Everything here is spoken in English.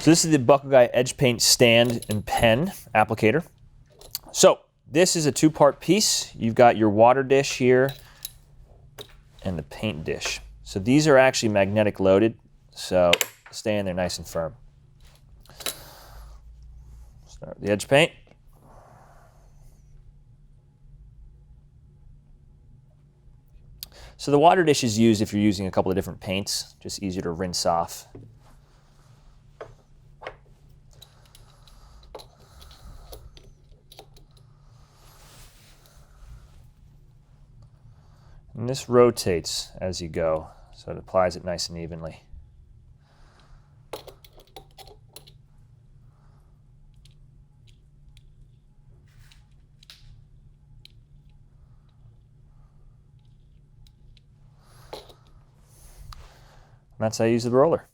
So this is the Buckleguy Edge Paint Stand and Pen applicator. So this is a two-part piece. You've got your water dish here and the paint dish. So these are actually magnetic loaded, so stay in there nice and firm. Start with the edge paint. So the water dish is used if you're using a couple of different paints, just easier to rinse off. And this rotates as you go, so it applies it nice and evenly. And that's how I use the roller.